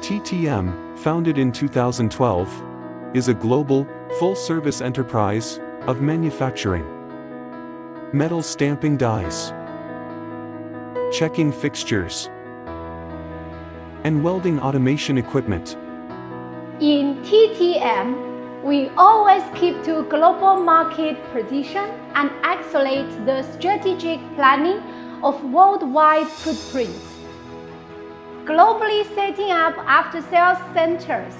TTM, founded in 2012, is a global, full-service enterprise of manufacturing, metal stamping dies, checking fixtures, and welding automation equipment. In TTM, we always keep to global market position and accelerate the strategic planning of worldwide footprint. Globally setting up after-sales centers,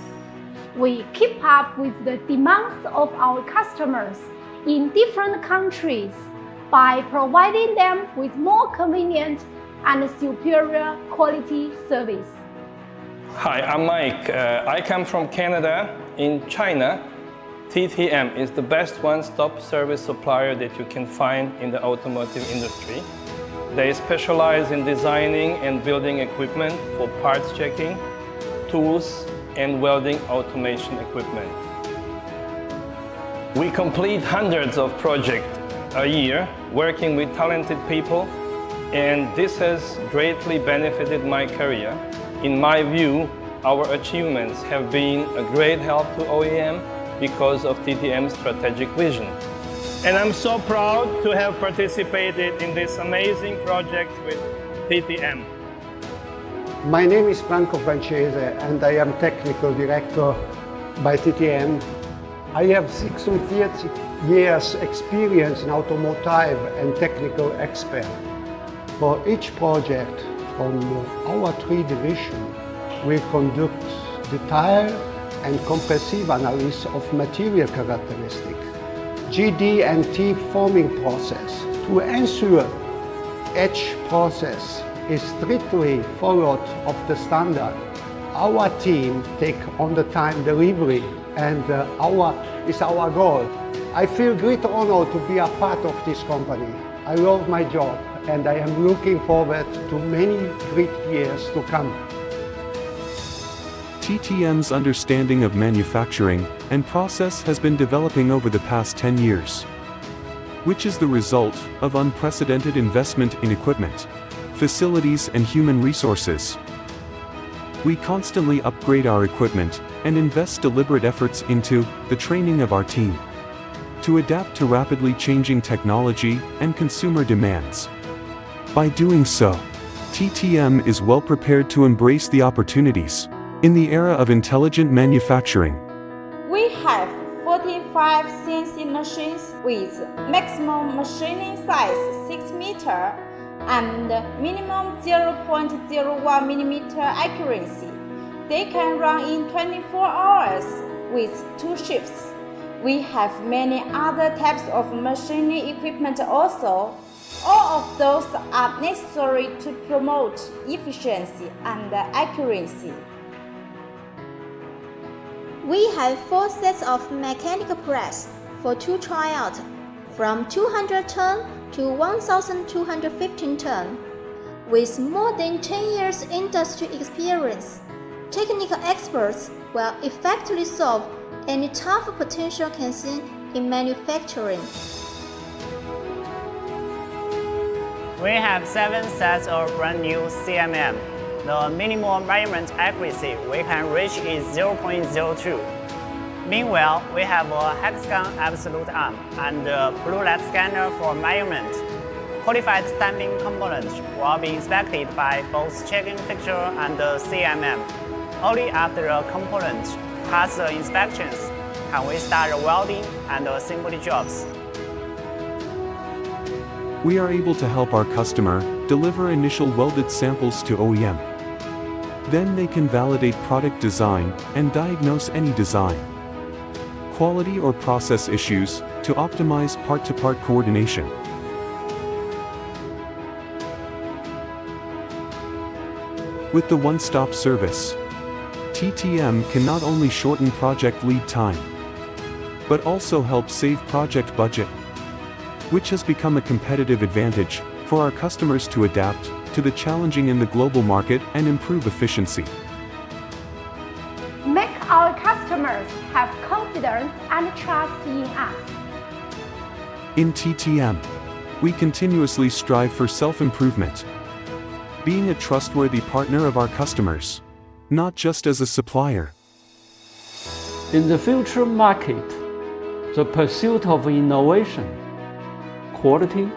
we keep up with the demands of our customers in different countries by providing them with more convenient and superior quality service. Hi, I'm Mike. I come from Canada. In China, TTM is the best one-stop service supplier that you can find in the automotive industry. They specialize in designing and building equipment for parts checking, tools, and welding automation equipment. We complete hundreds of projects a year working with talented people, and this has greatly benefited my career. In my view, our achievements have been a great help to OEM because of TTM's strategic vision. And I'm so proud to have participated in this amazing project with TTM. My name is Franco Francese and I am Technical Director by TTM. I have 36 years experience in automotive and technical expert. For each project from our three divisions, we conduct detailed and comprehensive analysis of material characteristics, GD and T forming process to ensure each process is strictly followed of the standard. Our team take on the time delivery and is our goal. I feel great honor to be a part of this company. I love my job and I am looking forward to many great years to come. TTM's understanding of manufacturing and process has been developing over the past 10 years, which is the result of unprecedented investment in equipment, facilities, and human resources. We constantly upgrade our equipment and invest deliberate efforts into the training of our team to adapt to rapidly changing technology and consumer demands. By doing so, TTM is well prepared to embrace the opportunities in the era of intelligent manufacturing. We have 45 CNC machines with maximum machining size 6 meter and minimum 0.01 mm accuracy. They can run in 24 hours with 2 shifts. We have many other types of machining equipment also. All of those are necessary to promote efficiency and accuracy. We have 4 sets of mechanical press for 2 tryouts, from 200 ton to 1,215 ton. With more than 10 years industry experience, technical experts will effectively solve any tough potential can see in manufacturing. We have 7 sets of brand new CMM. The minimum measurement accuracy we can reach is 0.02. Meanwhile, we have a hexagon absolute arm and a blue light scanner for measurement. Qualified stamping components will be inspected by both checking fixture and CMM. Only after a component passes the inspections can we start the welding and assembly jobs. We are able to help our customer deliver initial welded samples to OEM. Then they can validate product design and diagnose any design, quality or process issues to optimize part-to-part coordination. With the one-stop service, TTM can not only shorten project lead time, but also help save project budget, which has become a competitive advantage for our customers to adapt to the challenging in the global market and improve efficiency. Make our customers have confidence and trust in us. In TTM, we continuously strive for self-improvement, being a trustworthy partner of our customers, not just as a supplier. In the future market, the pursuit of innovation, quality,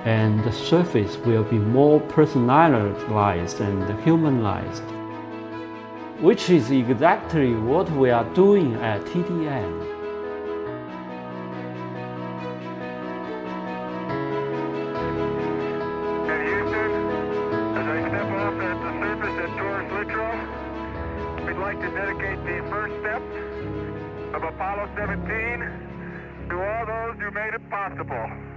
and service will be more personalized and humanized, which is exactly what we are doing at TTM. In Houston, as I step off at the surface at Taurus Littrow, we'd like to dedicate the first step of Apollo 17 to all those who made it possible.